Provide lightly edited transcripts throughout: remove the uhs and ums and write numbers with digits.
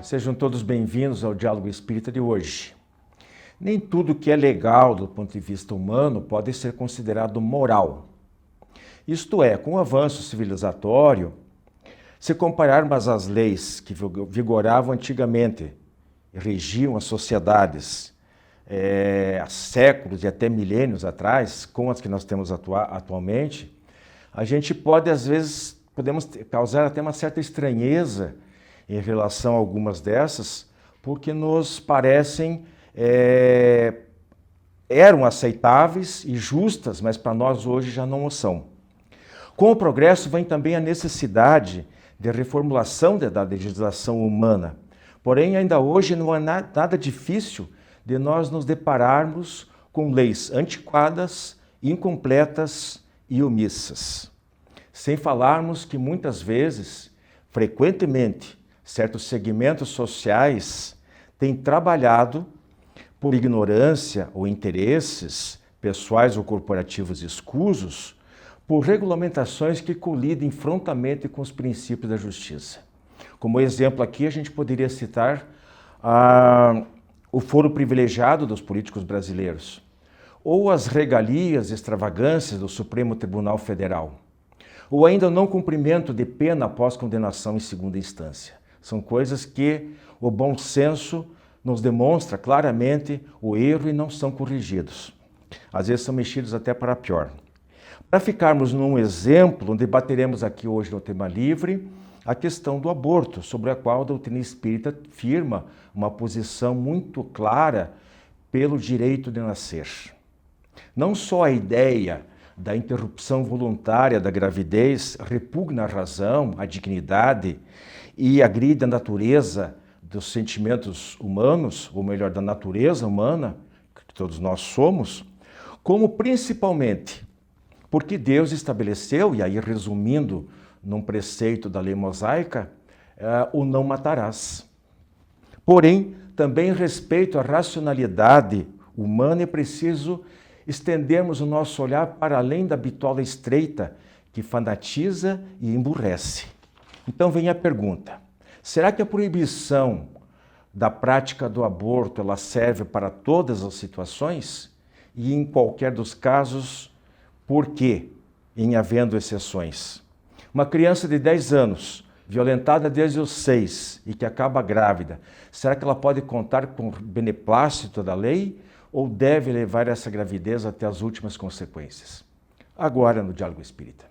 sejam todos bem-vindos ao Diálogo Espírita de hoje. Nem tudo que é legal do ponto de vista humano pode ser considerado moral. Isto é, com o avanço civilizatório, se compararmos as leis que vigoravam antigamente e regiam as sociedades há séculos e até milênios atrás, com as que nós temos atualmente, a gente pode, às vezes, podemos causar até uma certa estranheza em relação a algumas dessas, porque nos parecem eram aceitáveis e justas, mas para nós hoje já não o são. Com o progresso vem também a necessidade de reformulação da legislação humana. Porém, ainda hoje não é nada difícil de nós nos depararmos com leis antiquadas, incompletas e omissas. Sem falarmos que muitas vezes, frequentemente, certos segmentos sociais têm trabalhado por ignorância ou interesses pessoais ou corporativos escusos, por regulamentações que colidem frontalmente com os princípios da justiça. Como exemplo aqui, a gente poderia citar o foro privilegiado dos políticos brasileiros, ou as regalias e extravagâncias do Supremo Tribunal Federal, ou ainda o não cumprimento de pena após condenação em segunda instância. São coisas que o bom senso nos demonstra claramente o erro e não são corrigidos. Às vezes são mexidos até para pior. Para ficarmos num exemplo, debateremos aqui hoje no tema livre a questão do aborto, sobre a qual a doutrina espírita firma uma posição muito clara pelo direito de nascer. Não só a ideia da interrupção voluntária da gravidez repugna a razão, a dignidade e agride a natureza dos sentimentos humanos, ou melhor, da natureza humana, que todos nós somos, como principalmente porque Deus estabeleceu, e aí resumindo num preceito da lei mosaica, o não matarás. Porém, também respeito à racionalidade humana é preciso estendermos o nosso olhar para além da bitola estreita que fanatiza e emburrece. Então vem a pergunta: será que a proibição da prática do aborto ela serve para todas as situações? E em qualquer dos casos, por que, em havendo exceções? Uma criança de 10 anos, violentada desde os 6 e que acaba grávida, será que ela pode contar com o beneplácito da lei ou deve levar essa gravidez até as últimas consequências? Agora no Diálogo Espírita.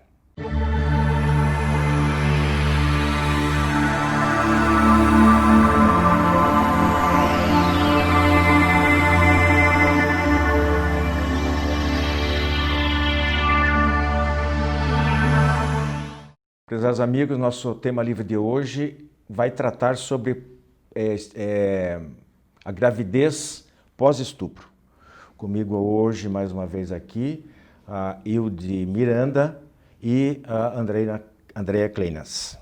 Prezados amigos, nosso tema livre de hoje vai tratar sobre a gravidez pós-estupro. Comigo hoje, mais uma vez aqui, a Hilde Miranda e a Andrea Kleinas.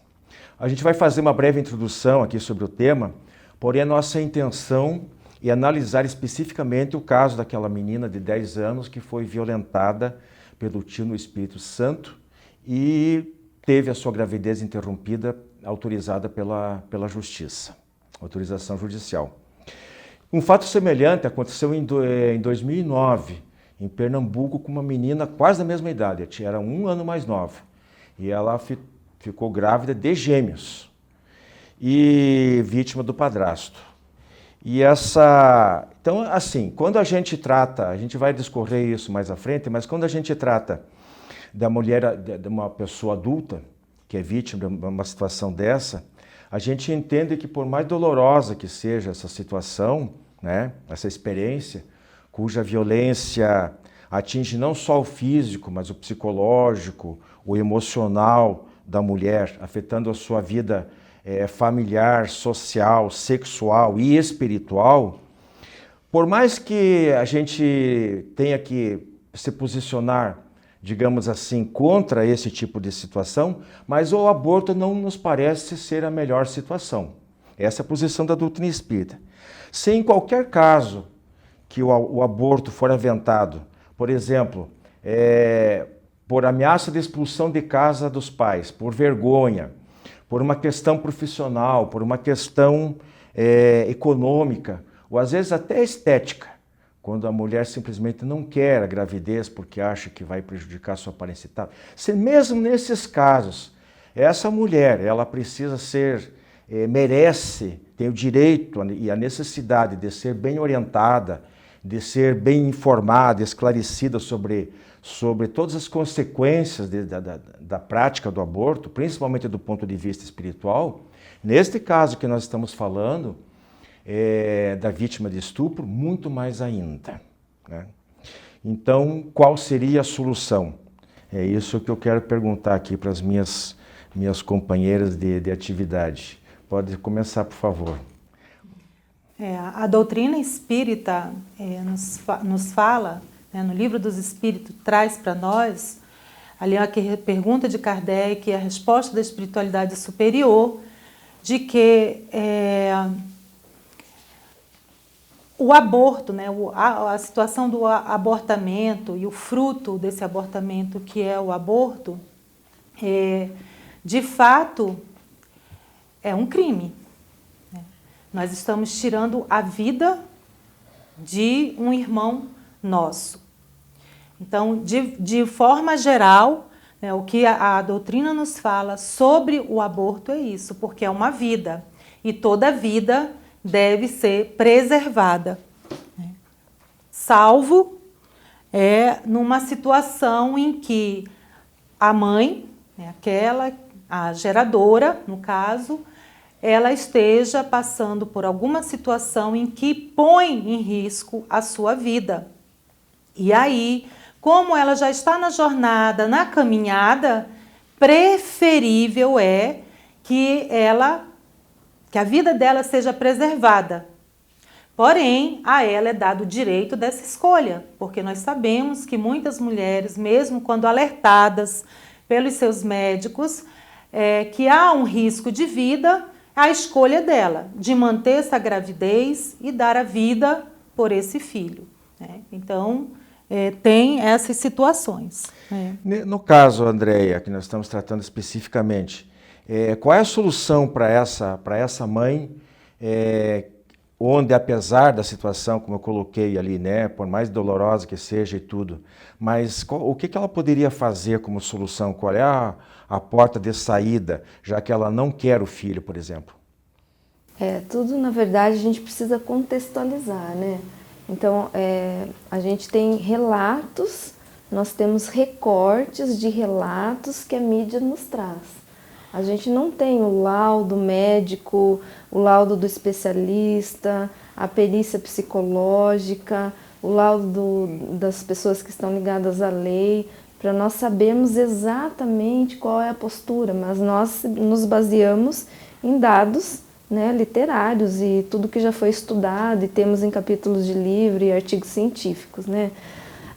A gente vai fazer uma breve introdução aqui sobre o tema, porém a nossa intenção é analisar especificamente o caso daquela menina de 10 anos que foi violentada pelo tio no Espírito Santo e teve a sua gravidez interrompida, autorizada pela Justiça, autorização judicial. Um fato semelhante aconteceu em 2009, em Pernambuco, com uma menina quase da mesma idade, era 1 ano mais nova, e ela ficou grávida de gêmeos, e vítima do padrasto. Então, assim, quando a gente trata, a gente vai discorrer isso mais à frente, mas quando a gente trata da mulher, de uma pessoa adulta, que é vítima de uma situação dessa, a gente entende que por mais dolorosa que seja essa situação, né, essa experiência, cuja violência atinge não só o físico, mas o psicológico, o emocional da mulher, afetando a sua vida familiar, social, sexual e espiritual, por mais que a gente tenha que se posicionar, digamos assim, contra esse tipo de situação, mas o aborto não nos parece ser a melhor situação. Essa é a posição da doutrina espírita. Se em qualquer caso que o aborto for aventado, por exemplo, por ameaça de expulsão de casa dos pais, por vergonha, por uma questão profissional, por uma questão econômica, ou às vezes até estética, quando a mulher simplesmente não quer a gravidez porque acha que vai prejudicar a sua aparência e tal. Se mesmo nesses casos, essa mulher, ela precisa ser, merece, tem o direito e a necessidade de ser bem orientada, de ser bem informada, esclarecida sobre todas as consequências da prática do aborto, principalmente do ponto de vista espiritual. Neste caso que nós estamos falando, da vítima de estupro, muito mais ainda, né? Então, qual seria a solução? É isso que eu quero perguntar aqui para as minhas companheiras de atividade. Pode começar, por favor. A doutrina espírita nos fala, né, no Livro dos Espíritos, traz para nós, ali a pergunta de Kardec e a resposta da espiritualidade superior, de que o aborto, né, a situação do abortamento e o fruto desse abortamento, que é o aborto, de fato, é um crime. Né? Nós estamos tirando a vida de um irmão nosso. Então, de forma geral, né, o que a doutrina nos fala sobre o aborto é isso, porque é uma vida, e toda vida deve ser preservada, né? Salvo numa situação em que a mãe, né, a geradora, no caso, ela esteja passando por alguma situação em que põe em risco a sua vida. E aí, como ela já está na jornada, na caminhada, preferível é que a vida dela seja preservada. Porém, a ela é dado o direito dessa escolha, porque nós sabemos que muitas mulheres, mesmo quando alertadas pelos seus médicos, que há um risco de vida, a escolha dela, de manter essa gravidez e dar a vida por esse filho, né? Então, tem essas situações. No caso, Andréia, que nós estamos tratando especificamente, qual é a solução para essa mãe, onde, apesar da situação, como eu coloquei ali, né, por mais dolorosa que seja e tudo, mas o que ela poderia fazer como solução? Qual é a porta de saída, já que ela não quer o filho, por exemplo? Tudo, na verdade, a gente precisa contextualizar, né? Então, a gente tem relatos, nós temos recortes de relatos que a mídia nos traz. A gente não tem o laudo médico, o laudo do especialista, a perícia psicológica, o laudo das pessoas que estão ligadas à lei, para nós sabermos exatamente qual é a postura, mas nós nos baseamos em dados, né, literários e tudo que já foi estudado e temos em capítulos de livro e artigos científicos, né?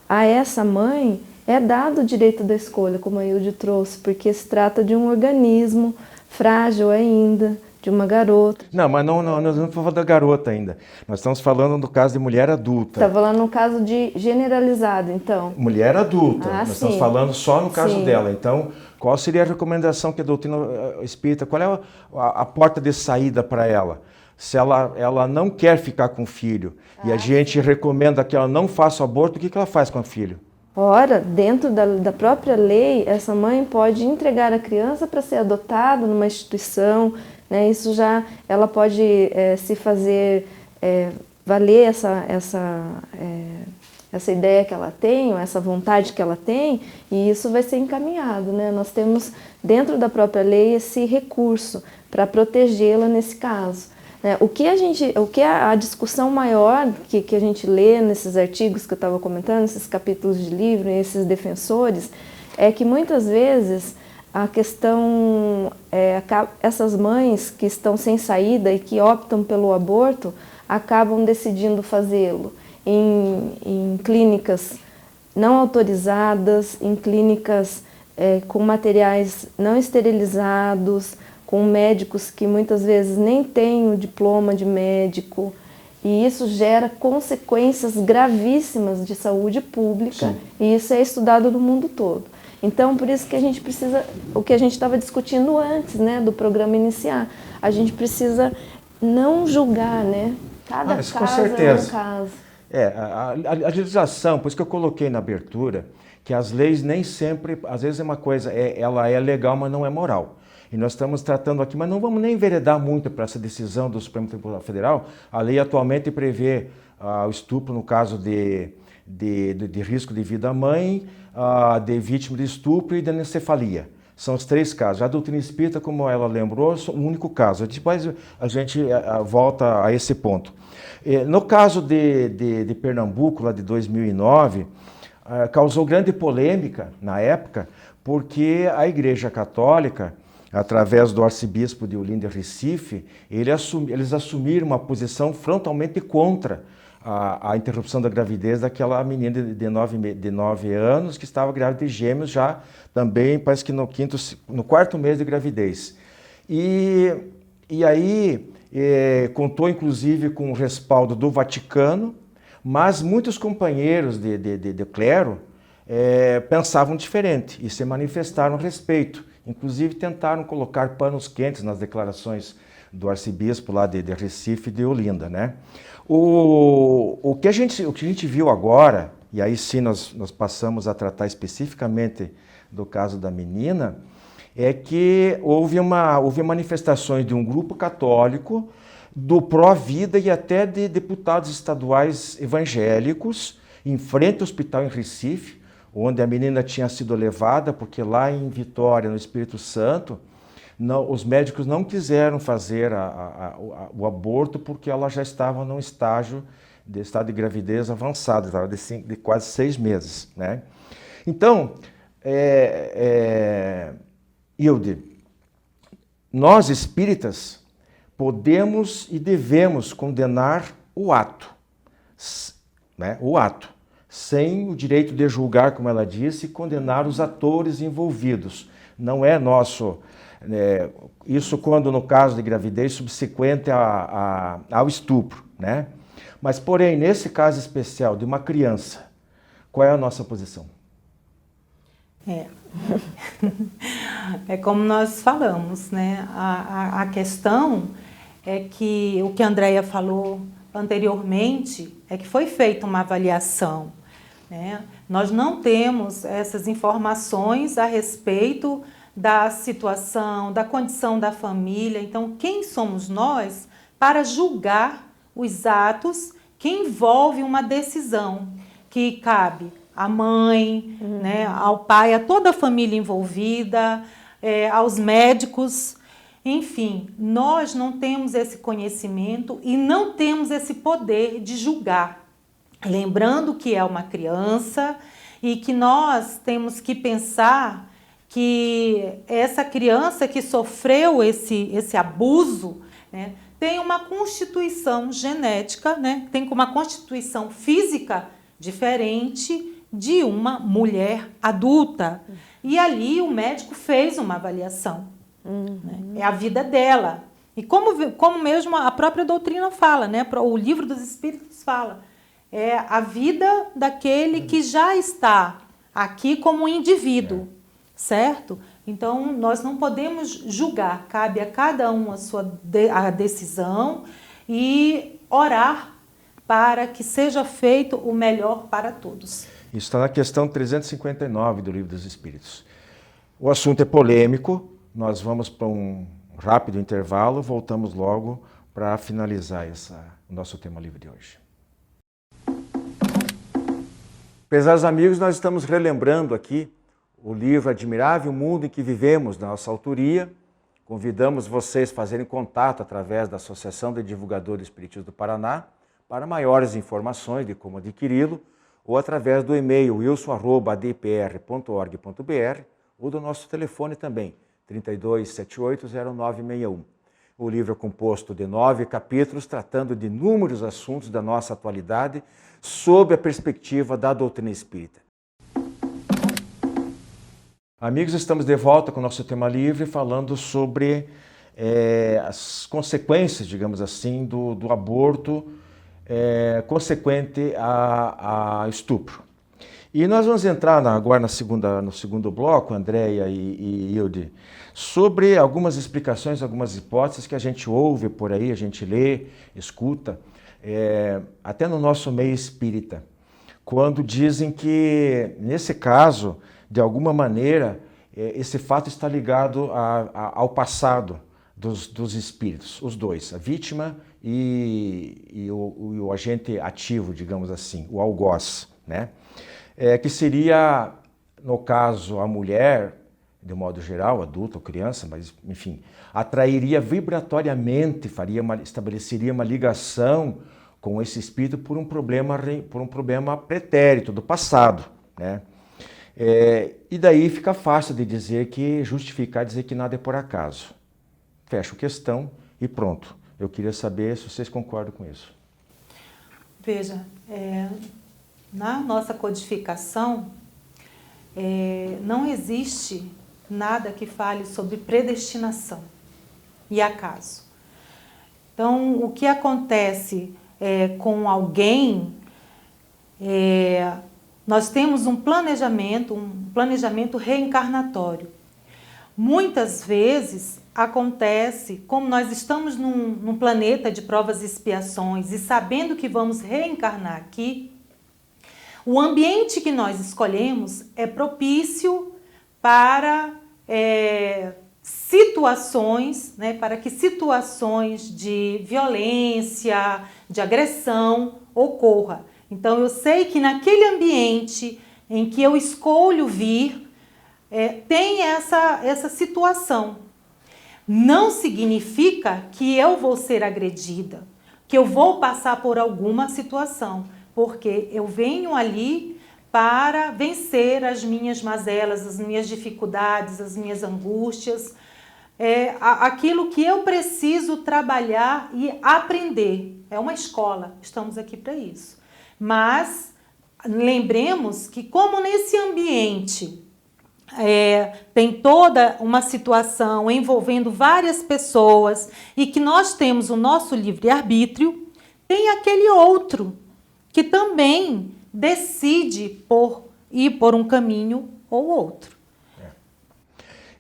A essa mãe é dado o direito da escolha, como a Hilde trouxe, porque se trata de um organismo frágil ainda, de uma garota. Não, mas nós não estamos falando da garota ainda. Nós estamos falando do caso de mulher adulta. Está falando no caso de generalizado, então. Mulher adulta. Nós estamos sim. falando só no caso Sim. dela. Então, qual seria a recomendação que a doutrina espírita, qual é a porta de saída para ela? Se ela não quer ficar com o filho e a gente recomenda que ela não faça o aborto, o que ela faz com o filho? Ora, dentro da própria lei, essa mãe pode entregar a criança para ser adotada numa instituição, né? Isso já, ela pode se fazer valer essa ideia que ela tem, essa vontade que ela tem, e isso vai ser encaminhado, né? Nós temos dentro da própria lei esse recurso para protegê-la nesse caso. O que a discussão maior que a gente lê nesses artigos que eu estava comentando, nesses capítulos de livro, esses defensores, é que muitas vezes a questão, essas mães que estão sem saída e que optam pelo aborto, acabam decidindo fazê-lo em clínicas não autorizadas, em clínicas com materiais não esterilizados, com médicos que muitas vezes nem têm o diploma de médico, e isso gera consequências gravíssimas de saúde pública. Sim. E isso é estudado no mundo todo. Então, por isso que a gente precisa, o que a gente estava discutindo antes, né, do programa iniciar, a gente precisa não julgar, né? Cada Mas, com caso é um certeza. caso. A legislação, por isso que eu coloquei na abertura, que as leis nem sempre, às vezes é uma coisa, ela é legal, mas não é moral. E nós estamos tratando aqui, mas não vamos nem enveredar muito para essa decisão do Supremo Tribunal Federal. A lei atualmente prevê o estupro no caso de risco de vida à mãe, de vítima de estupro e de anencefalia. São os 3 casos. A doutrina espírita, como ela lembrou, é o único caso. Depois a gente volta a esse ponto. No caso de Pernambuco, lá de 2009, causou grande polêmica na época, porque a Igreja Católica, através do arcebispo de Olinda e Recife, eles assumiram uma posição frontalmente contra a interrupção da gravidez daquela menina de 9 anos que estava grávida de gêmeos já também, parece que no 4º mês de gravidez. E aí contou inclusive com o respaldo do Vaticano, mas muitos companheiros de clero pensavam diferente e se manifestaram a respeito. Inclusive tentaram colocar panos quentes nas declarações do arcebispo lá de Recife e de Olinda, né? O que a gente viu agora, e aí sim nós passamos a tratar especificamente do caso da menina, é que houve manifestações de um grupo católico, do pró-vida e até de deputados estaduais evangélicos, em frente ao hospital em Recife, onde a menina tinha sido levada, porque lá em Vitória, no Espírito Santo, os médicos não quiseram fazer o aborto porque ela já estava num estado de gravidez avançado, estava de quase 6 meses, né? Então, Hilde, nós espíritas podemos e devemos condenar o ato, né? O ato, sem o direito de julgar, como ela disse, e condenar os atores envolvidos. Não é nosso... isso quando no caso de gravidez subsequente ao estupro, né? Mas, porém, nesse caso especial de uma criança, qual é a nossa posição? É como nós falamos, né? A questão é que o que a Andréia falou anteriormente é que foi feita uma avaliação, né? Nós não temos essas informações a respeito da situação, da condição da família. Então, quem somos nós para julgar os atos que envolvem uma decisão que cabe à mãe, né, ao pai, a toda a família envolvida, aos médicos, enfim, nós não temos esse conhecimento e não temos esse poder de julgar. Lembrando que é uma criança e que nós temos que pensar que essa criança que sofreu esse abuso, né, tem uma constituição genética, né, tem uma constituição física diferente de uma mulher adulta. E ali o médico fez uma avaliação. Né? É a vida dela. E como mesmo a própria doutrina fala, né? O livro dos Espíritos fala, é a vida daquele que já está aqui como um indivíduo, certo? Então, nós não podemos julgar, cabe a cada um a decisão e orar para que seja feito o melhor para todos. Isso está na questão 359 do Livro dos Espíritos. O assunto é polêmico, nós vamos para um rápido intervalo, voltamos logo para finalizar o nosso tema livre de hoje. Prezados amigos, nós estamos relembrando aqui o livro Admirável Mundo em que Vivemos, da nossa autoria. Convidamos vocês a fazerem contato através da Associação de Divulgadores Espíritas do Paraná para maiores informações de como adquiri-lo, ou através do e-mail wilson@adpr.org.br ou do nosso telefone também, 32780961. O livro é composto de 9 capítulos tratando de inúmeros assuntos da nossa atualidade sob a perspectiva da doutrina espírita. Amigos, estamos de volta com o nosso tema livre falando sobre as consequências, digamos assim, do aborto consequente a estupro. E nós vamos entrar agora no segundo bloco, Andréia e Hilde, sobre algumas explicações, algumas hipóteses que a gente ouve por aí, a gente lê, escuta, até no nosso meio espírita, quando dizem que, nesse caso, de alguma maneira, esse fato está ligado ao passado dos espíritos, os dois, a vítima e o agente ativo, digamos assim, o algoz, né? Que seria, no caso, a mulher, de modo geral, adulta ou criança, mas enfim, atrairia vibratoriamente, estabeleceria uma ligação com esse espírito por um problema pretérito, do passado, né? E daí fica fácil de justificar dizer que nada é por acaso. Fecho questão e pronto. Eu queria saber se vocês concordam com isso. Veja, na nossa codificação, não existe nada que fale sobre predestinação e acaso. Então, o que acontece com alguém, nós temos um planejamento reencarnatório. Muitas vezes acontece, como nós estamos num planeta de provas e expiações e sabendo que vamos reencarnar aqui, o ambiente que nós escolhemos é propício para situações, né, para que situações de violência, de agressão ocorra. Então, eu sei que naquele ambiente em que eu escolho vir, tem essa situação. Não significa que eu vou ser agredida, que eu vou passar por alguma situação, porque eu venho ali para vencer as minhas mazelas, as minhas dificuldades, as minhas angústias, aquilo que eu preciso trabalhar e aprender. É uma escola, estamos aqui para isso. Mas lembremos que como nesse ambiente tem toda uma situação envolvendo várias pessoas e que nós temos o nosso livre-arbítrio, tem aquele outro que também decide ir por um caminho ou outro.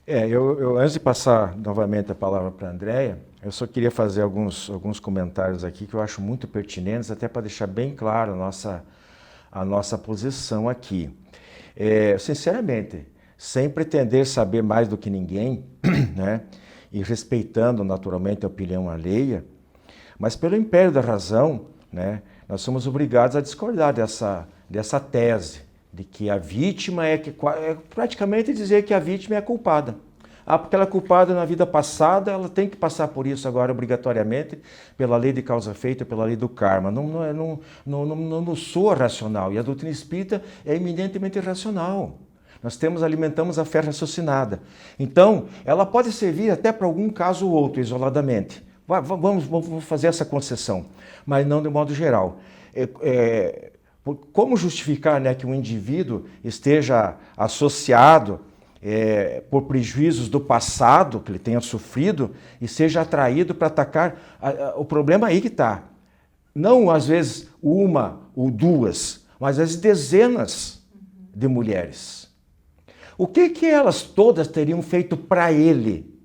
Eu antes de passar novamente a palavra para a Andréia, eu só queria fazer alguns comentários aqui que eu acho muito pertinentes, até para deixar bem claro a nossa posição aqui. Sinceramente, sem pretender saber mais do que ninguém, né, e respeitando naturalmente a opinião alheia, mas pelo império da razão, né, nós somos obrigados a discordar dessa tese de que a vítima praticamente dizer que a vítima é a culpada. Porque ela é culpada na vida passada, ela tem que passar por isso agora obrigatoriamente, pela lei de causa feita, pela lei do karma. Não soa racional. E a doutrina espírita é eminentemente irracional. Nós alimentamos a fé raciocinada. Então, ela pode servir até para algum caso ou outro, isoladamente. Vamos fazer essa concessão, mas não de modo geral. Como justificar, né, que um indivíduo esteja associado por prejuízos do passado que ele tenha sofrido e seja atraído para atacar? O problema aí que está. Não, às vezes, uma ou duas, mas às vezes dezenas de mulheres. O que elas todas teriam feito para ele?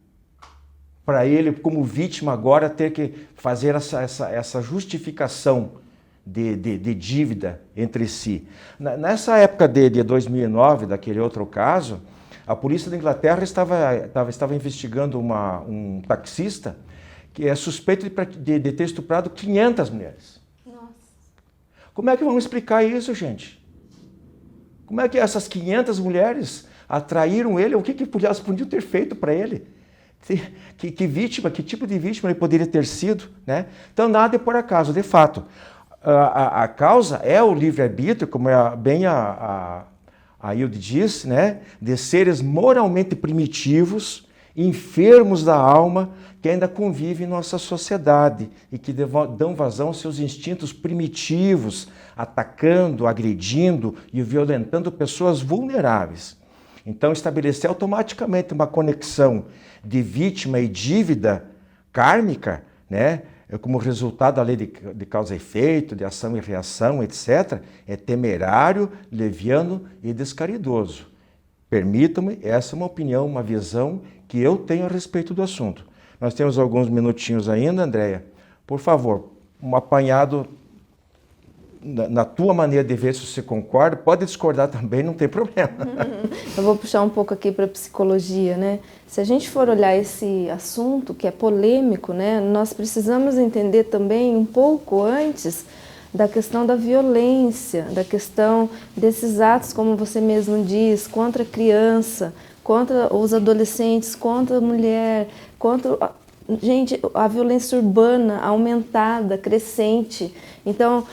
Para ele, como vítima, agora ter que fazer essa justificação de dívida entre si. Nessa época de 2009, daquele outro caso, a polícia da Inglaterra estava investigando um taxista que é suspeito de ter estuprado 500 mulheres. Nossa. Como é que vamos explicar isso, gente? Como é que essas 500 mulheres atraíram ele? O que elas podiam ter feito para ele? Que vítima, que tipo de vítima ele poderia ter sido, né? Então nada é por acaso, de fato. A causa é o livre-arbítrio, como bem a Hilde disse, né? De seres moralmente primitivos, enfermos da alma, que ainda convivem em nossa sociedade e que dão vazão aos seus instintos primitivos, atacando, agredindo e violentando pessoas vulneráveis. Então, estabelecer automaticamente uma conexão de vítima e dívida kármica, né, como resultado da lei de causa e efeito, de ação e reação, etc., é temerário, leviano e descaridoso. Permitam-me, essa é uma opinião, uma visão que eu tenho a respeito do assunto. Nós temos alguns minutinhos ainda, Andréia. Por favor, um apanhado na tua maneira de ver, se você concorda, pode discordar também, não tem problema. Eu vou puxar um pouco aqui para a psicologia, né? Se a gente for olhar esse assunto, que é polêmico, né, nós precisamos entender também um pouco antes da questão da violência, da questão desses atos, como você mesmo diz, contra a criança, contra os adolescentes, contra a mulher, contra... Gente, a violência urbana aumentada, crescente. Então,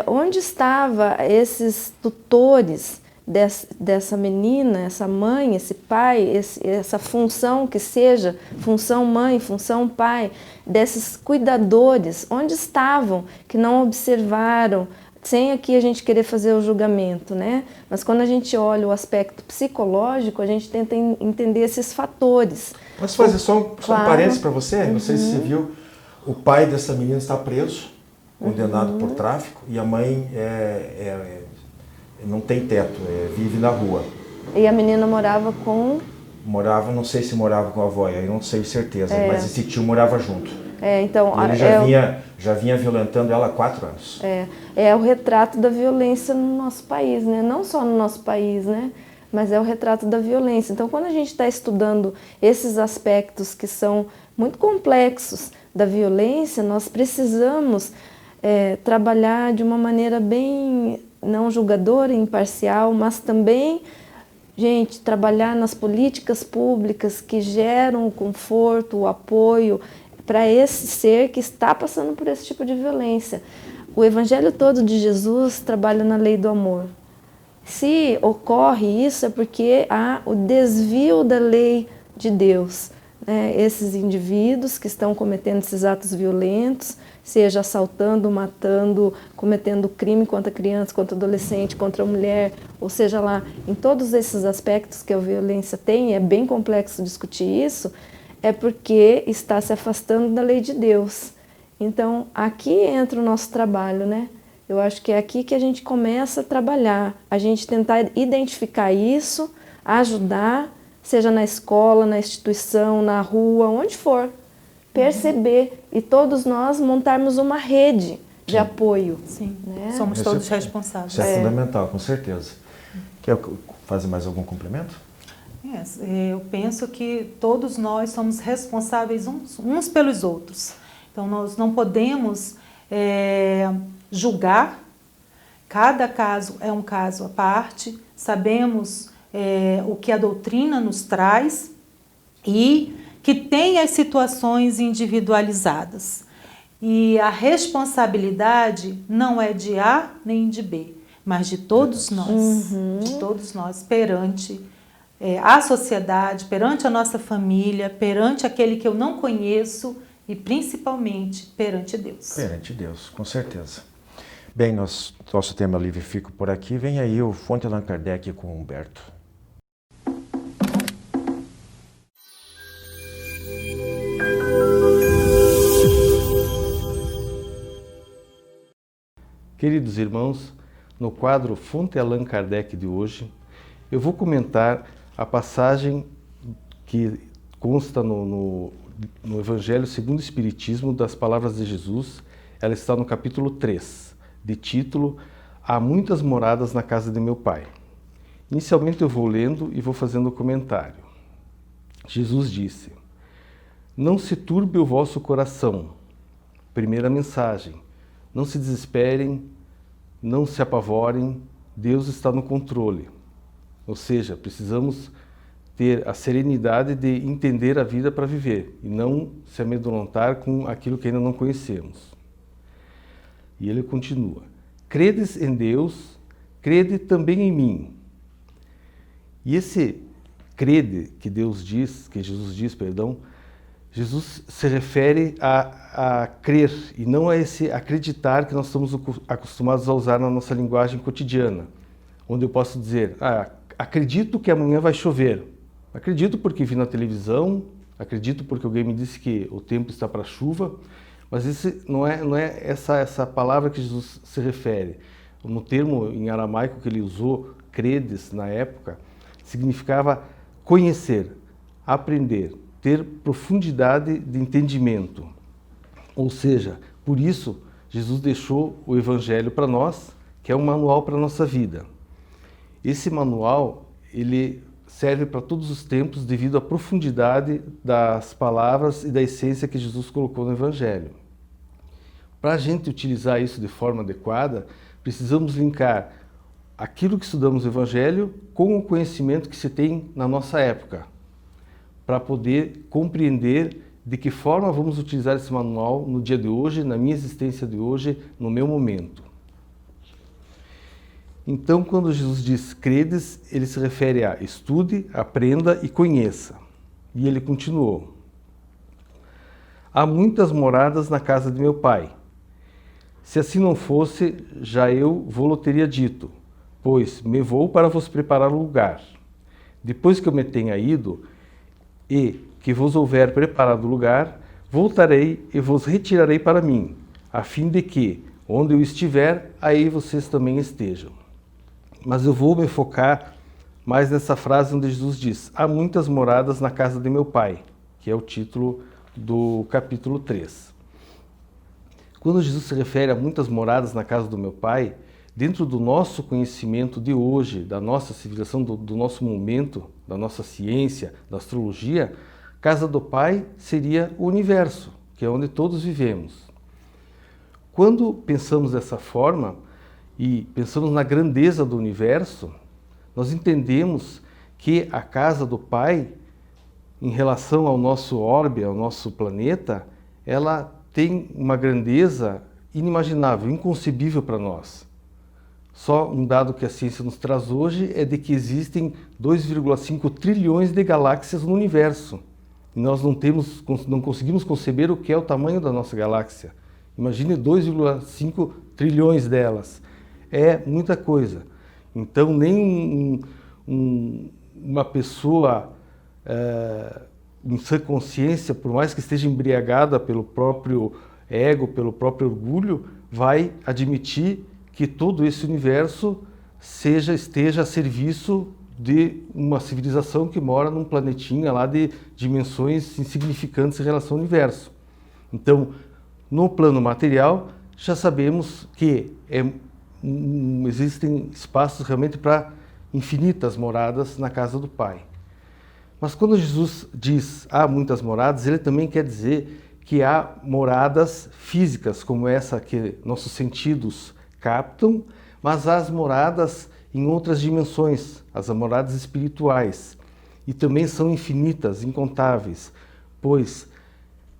onde estavam esses tutores dessa menina, essa mãe, esse pai, essa função que seja, função mãe, função pai, desses cuidadores, onde estavam que não observaram, sem aqui a gente querer fazer o julgamento, né? Mas quando a gente olha o aspecto psicológico, a gente tenta entender esses fatores. Posso fazer só um parênteses para você? Não sei se você viu, o pai dessa menina está preso, condenado por tráfico, e a mãe não tem teto, vive na rua. E a menina morava com... Morava, não sei se morava com a avó, eu não sei certeza, mas esse tio morava junto. Então, ele já vinha violentando ela há 4 anos. É o retrato da violência no nosso país, né? Não só no nosso país, né? Mas é o retrato da violência. Então, quando a gente está estudando esses aspectos que são muito complexos da violência, nós precisamos trabalhar de uma maneira bem não julgadora, imparcial, mas também, gente, trabalhar nas políticas públicas que geram o conforto, o apoio para esse ser que está passando por esse tipo de violência. O evangelho todo de Jesus trabalha na lei do amor. Se ocorre isso é porque há o desvio da lei de Deus, né? Esses indivíduos que estão cometendo esses atos violentos, seja assaltando, matando, cometendo crime contra criança, contra adolescente, contra a mulher, ou seja lá, em todos esses aspectos que a violência tem, é bem complexo discutir isso, é porque está se afastando da lei de Deus. Então, aqui entra o nosso trabalho, né? Eu acho que é aqui que a gente começa a trabalhar, a gente tentar identificar isso, ajudar, seja na escola, na instituição, na rua, onde for, perceber e todos nós montarmos uma rede de apoio. Sim, né? Somos todos responsáveis. Isso é fundamental, com certeza. Quer fazer mais algum complemento? Eu penso que todos nós somos responsáveis uns pelos outros. Então, nós não podemos julgar. Cada caso é um caso à parte. Sabemos o que a doutrina nos traz e que tem as situações individualizadas. E a responsabilidade não é de A nem de B, mas de todos nós, perante a sociedade, perante a nossa família, perante aquele que eu não conheço e principalmente perante Deus. Perante Deus, com certeza. Bem, nosso tema livre fica por aqui. Vem aí o Fonte Allan Kardec com o Humberto. Queridos irmãos, no quadro Fonte Allan Kardec de hoje, eu vou comentar a passagem que consta no Evangelho segundo o Espiritismo das palavras de Jesus. Ela está no capítulo 3, de título Há muitas moradas na casa de meu Pai. Inicialmente eu vou lendo e vou fazendo o comentário. Jesus disse: Não se turbe o vosso coração. Primeira mensagem. Não se desesperem, não se apavorem, Deus está no controle. Ou seja, precisamos ter a serenidade de entender a vida para viver e não se amedrontar com aquilo que ainda não conhecemos. E ele continua: Credes em Deus, crede também em mim. E esse crede que Jesus diz, Jesus se refere a crer e não a esse acreditar que nós estamos acostumados a usar na nossa linguagem cotidiana, onde eu posso dizer, acredito que amanhã vai chover, acredito porque vi na televisão, acredito porque alguém me disse que o tempo está para chuva, Mas esse não é essa palavra que Jesus se refere. No termo em aramaico que ele usou, credes, na época, significava conhecer, aprender, ter profundidade de entendimento. Ou seja, por isso, Jesus deixou o Evangelho para nós, que é um manual para a nossa vida. Esse manual, ele serve para todos os tempos devido à profundidade das palavras e da essência que Jesus colocou no Evangelho. Para a gente utilizar isso de forma adequada, precisamos linkar aquilo que estudamos no Evangelho com o conhecimento que se tem na nossa época, para poder compreender de que forma vamos utilizar esse manual no dia de hoje, na minha existência de hoje, no meu momento. Então, quando Jesus diz credes, ele se refere a estude, aprenda e conheça. E ele continuou: há muitas moradas na casa de meu pai. Se assim não fosse, já eu vou-lo teria dito, pois me vou para vos preparar lugar. Depois que eu me tenha ido, e que vos houver preparado lugar, voltarei e vos retirarei para mim, a fim de que, onde eu estiver, aí vocês também estejam. Mas eu vou me focar mais nessa frase onde Jesus diz: há muitas moradas na casa de meu pai, que é o título do capítulo 3. Quando Jesus se refere a muitas moradas na casa do meu pai, dentro do nosso conhecimento de hoje, da nossa civilização, do nosso momento, da nossa ciência, da astrologia, casa do pai seria o universo, que é onde todos vivemos. Quando pensamos dessa forma, e pensamos na grandeza do universo, nós entendemos que a casa do Pai, em relação ao nosso orbe, ao nosso planeta, ela tem uma grandeza inimaginável, inconcebível para nós. Só um dado que a ciência nos traz hoje é de que existem 2,5 trilhões de galáxias no universo. E nós não conseguimos conceber o que é o tamanho da nossa galáxia. Imagine 2,5 trilhões delas. É muita coisa. Então, nem uma pessoa em sã consciência, por mais que esteja embriagada pelo próprio ego, pelo próprio orgulho, vai admitir que todo esse universo esteja a serviço de uma civilização que mora num planetinha lá de dimensões insignificantes em relação ao universo. Então, no plano material, já sabemos que existem espaços realmente para infinitas moradas na casa do Pai. Mas quando Jesus diz há muitas moradas, ele também quer dizer que há moradas físicas, como essa que nossos sentidos captam, mas há as moradas em outras dimensões, as moradas espirituais, e também são infinitas, incontáveis, pois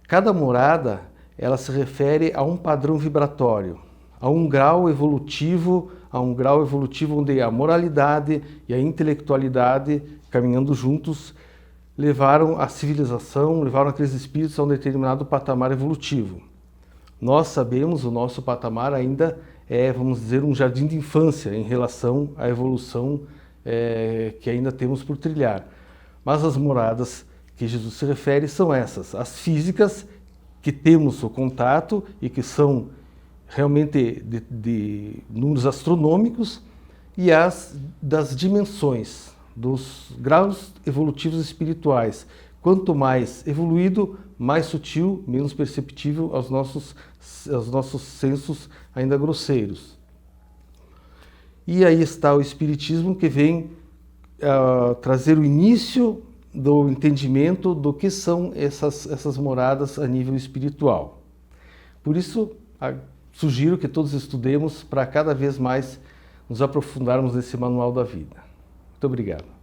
cada morada ela se refere a um padrão vibratório, a um grau evolutivo onde a moralidade e a intelectualidade, caminhando juntos, levaram a civilização, levaram aqueles espíritos a um determinado patamar evolutivo. Nós sabemos, o nosso patamar ainda é, vamos dizer, um jardim de infância em relação à evolução que ainda temos por trilhar. Mas as moradas que Jesus se refere são essas, as físicas, que temos o contato e que são realmente de números astronômicos, e as das dimensões, dos graus evolutivos espirituais. Quanto mais evoluído, mais sutil, menos perceptível aos nossos sensos ainda grosseiros. E aí está o Espiritismo, que vem trazer o início do entendimento do que são essas moradas a nível espiritual. Por isso, sugiro que todos estudemos para cada vez mais nos aprofundarmos nesse manual da vida. Muito obrigado.